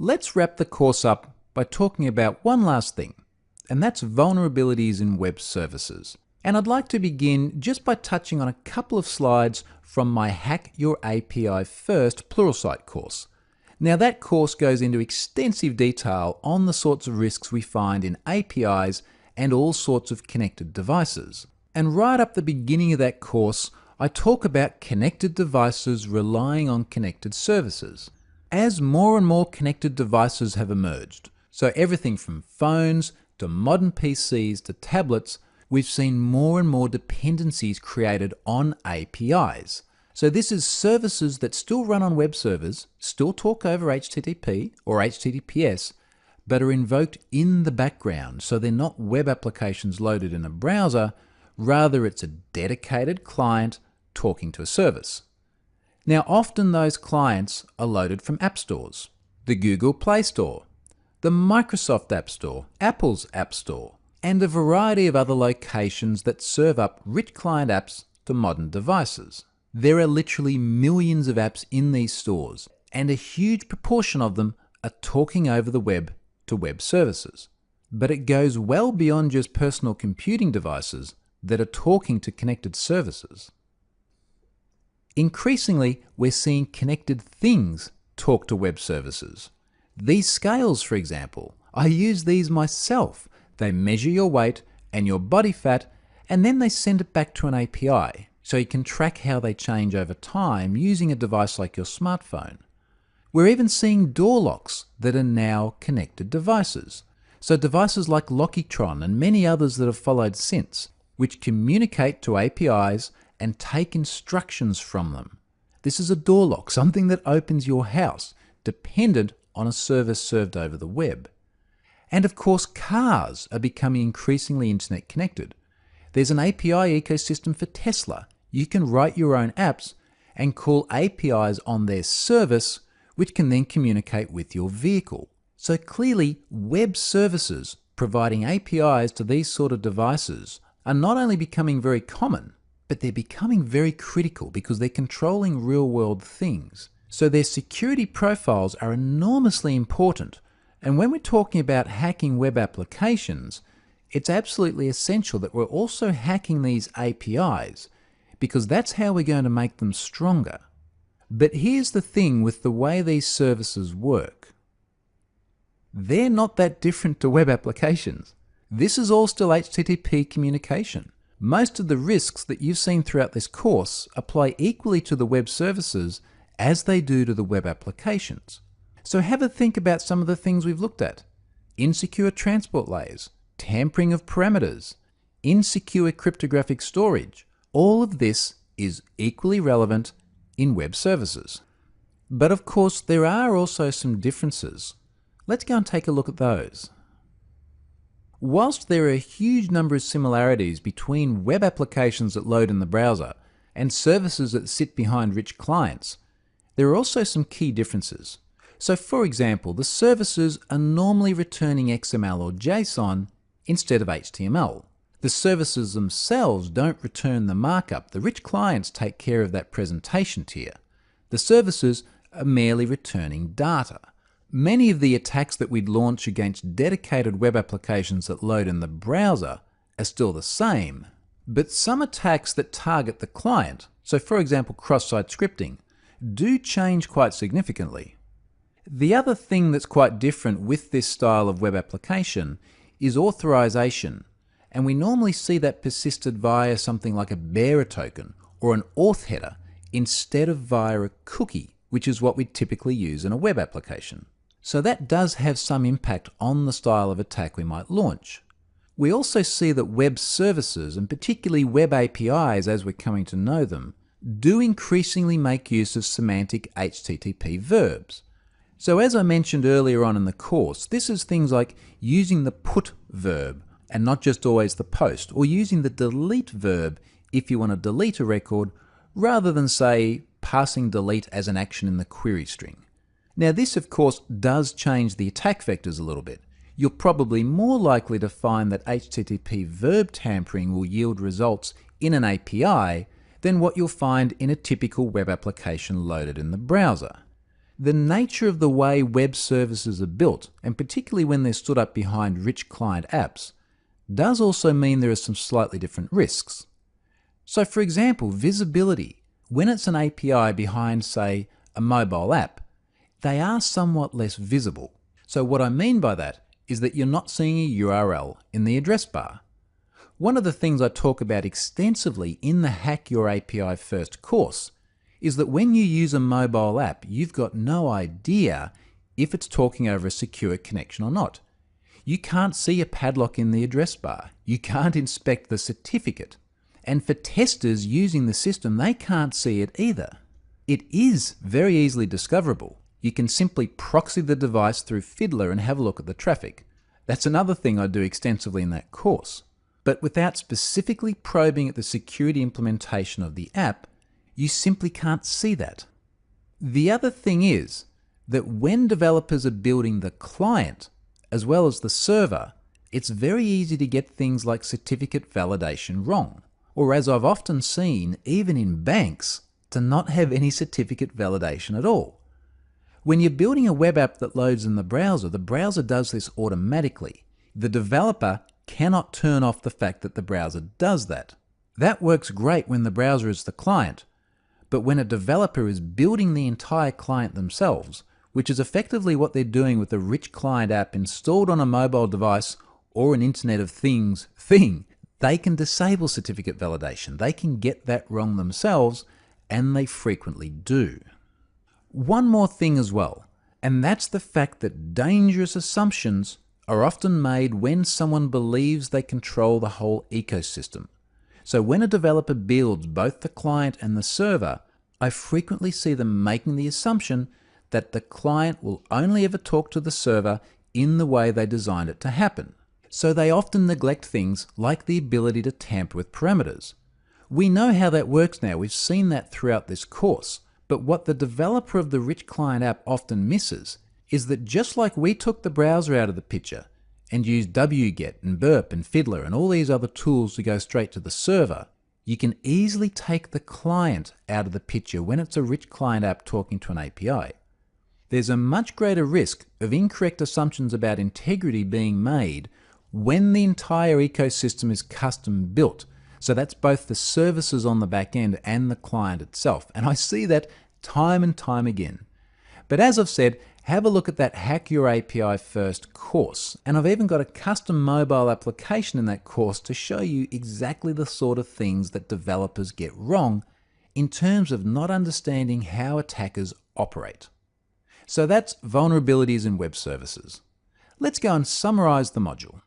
Let's wrap the course up by talking about one last thing, and that's vulnerabilities in web services. And I'd like to begin just by touching on a couple of slides from my Hack Your API First Pluralsight course. Now that course goes into extensive detail on the sorts of risks we find in APIs and all sorts of connected devices. And right up the beginning of that course, I talk about connected devices relying on connected services. As more and more connected devices have emerged, so everything from phones to modern PCs to tablets, we've seen more and more dependencies created on APIs. So this is services that still run on web servers, still talk over HTTP or HTTPS, but are invoked in the background. So they're not web applications loaded in a browser, rather it's a dedicated client talking to a service. Now often those clients are loaded from app stores, the Google Play Store, the Microsoft App Store, Apple's App Store, and a variety of other locations that serve up rich client apps to modern devices. There are literally millions of apps in these stores, and a huge proportion of them are talking over the web to web services. But it goes well beyond just personal computing devices that are talking to connected services. Increasingly, we're seeing connected things talk to web services. These scales, for example, I use these myself. They measure your weight and your body fat, and then they send it back to an API, so you can track how they change over time using a device like your smartphone. We're even seeing door locks that are now connected devices. So devices like Lockytron and many others that have followed since, which communicate to APIs and take instructions from them. This is a door lock, something that opens your house, dependent on a service served over the web. And of course, cars are becoming increasingly internet connected. There's an API ecosystem for Tesla. You can write your own apps and call APIs on their service, which can then communicate with your vehicle. So clearly, web services providing APIs to these sort of devices are not only becoming very common, but they're becoming very critical because they're controlling real-world things. So their security profiles are enormously important. And when we're talking about hacking web applications, it's absolutely essential that we're also hacking these APIs, because that's how we're going to make them stronger. But here's the thing with the way these services work. They're not that different to web applications. This is all still HTTP communication. Most of the risks that you've seen throughout this course apply equally to the web services as they do to the web applications. So have a think about some of the things we've looked at. Insecure transport layers, tampering of parameters, insecure cryptographic storage. All of this is equally relevant in web services. But of course, there are also some differences. Let's go and take a look at those. Whilst there are a huge number of similarities between web applications that load in the browser and services that sit behind rich clients, there are also some key differences. So for example, the services are normally returning XML or JSON instead of HTML. The services themselves don't return the markup. The rich clients take care of that presentation tier. The services are merely returning data. Many of the attacks that we'd launch against dedicated web applications that load in the browser are still the same, but some attacks that target the client, so for example cross-site scripting, do change quite significantly. The other thing that's quite different with this style of web application is authorization, and we normally see that persisted via something like a bearer token or an auth header instead of via a cookie, which is what we typically use in a web application. So that does have some impact on the style of attack we might launch. We also see that web services, and particularly web APIs as we're coming to know them, do increasingly make use of semantic HTTP verbs. So as I mentioned earlier on in the course, this is things like using the put verb and not just always the post, or using the delete verb if you want to delete a record, rather than say passing delete as an action in the query string. Now this of course does change the attack vectors a little bit. You're probably more likely to find that HTTP verb tampering will yield results in an API than what you'll find in a typical web application loaded in the browser. The nature of the way web services are built, and particularly when they're stood up behind rich client apps, does also mean there are some slightly different risks. So for example, visibility. When it's an API behind, say, a mobile app, they are somewhat less visible. So what I mean by that is that you're not seeing a URL in the address bar. One of the things I talk about extensively in the Hack Your API First course is that when you use a mobile app, you've got no idea if it's talking over a secure connection or not. You can't see a padlock in the address bar. You can't inspect the certificate. And for testers using the system, they can't see it either. It is very easily discoverable. You can simply proxy the device through Fiddler and have a look at the traffic. That's another thing I do extensively in that course. But without specifically probing at the security implementation of the app, you simply can't see that. The other thing is that when developers are building the client as well as the server, it's very easy to get things like certificate validation wrong. Or as I've often seen, even in banks, to not have any certificate validation at all. When you're building a web app that loads in the browser does this automatically. The developer cannot turn off the fact that the browser does that. That works great when the browser is the client, but when a developer is building the entire client themselves, which is effectively what they're doing with a rich client app installed on a mobile device or an Internet of Things thing, they can disable certificate validation. They can get that wrong themselves, and they frequently do. One more thing as well, and that's the fact that dangerous assumptions are often made when someone believes they control the whole ecosystem. So when a developer builds both the client and the server, I frequently see them making the assumption that the client will only ever talk to the server in the way they designed it to happen. So they often neglect things like the ability to tamper with parameters. We know how that works now. We've seen that throughout this course. But what the developer of the rich client app often misses is that just like we took the browser out of the picture and used wget and burp and fiddler and all these other tools to go straight to the server, you can easily take the client out of the picture when it's a rich client app talking to an API. There's a much greater risk of incorrect assumptions about integrity being made when the entire ecosystem is custom built. So that's both the services on the back end and the client itself. And I see that time and time again. But as I've said, have a look at that Hack Your API First course. And I've even got a custom mobile application in that course to show you exactly the sort of things that developers get wrong in terms of not understanding how attackers operate. So that's vulnerabilities in web services. Let's go and summarize the module.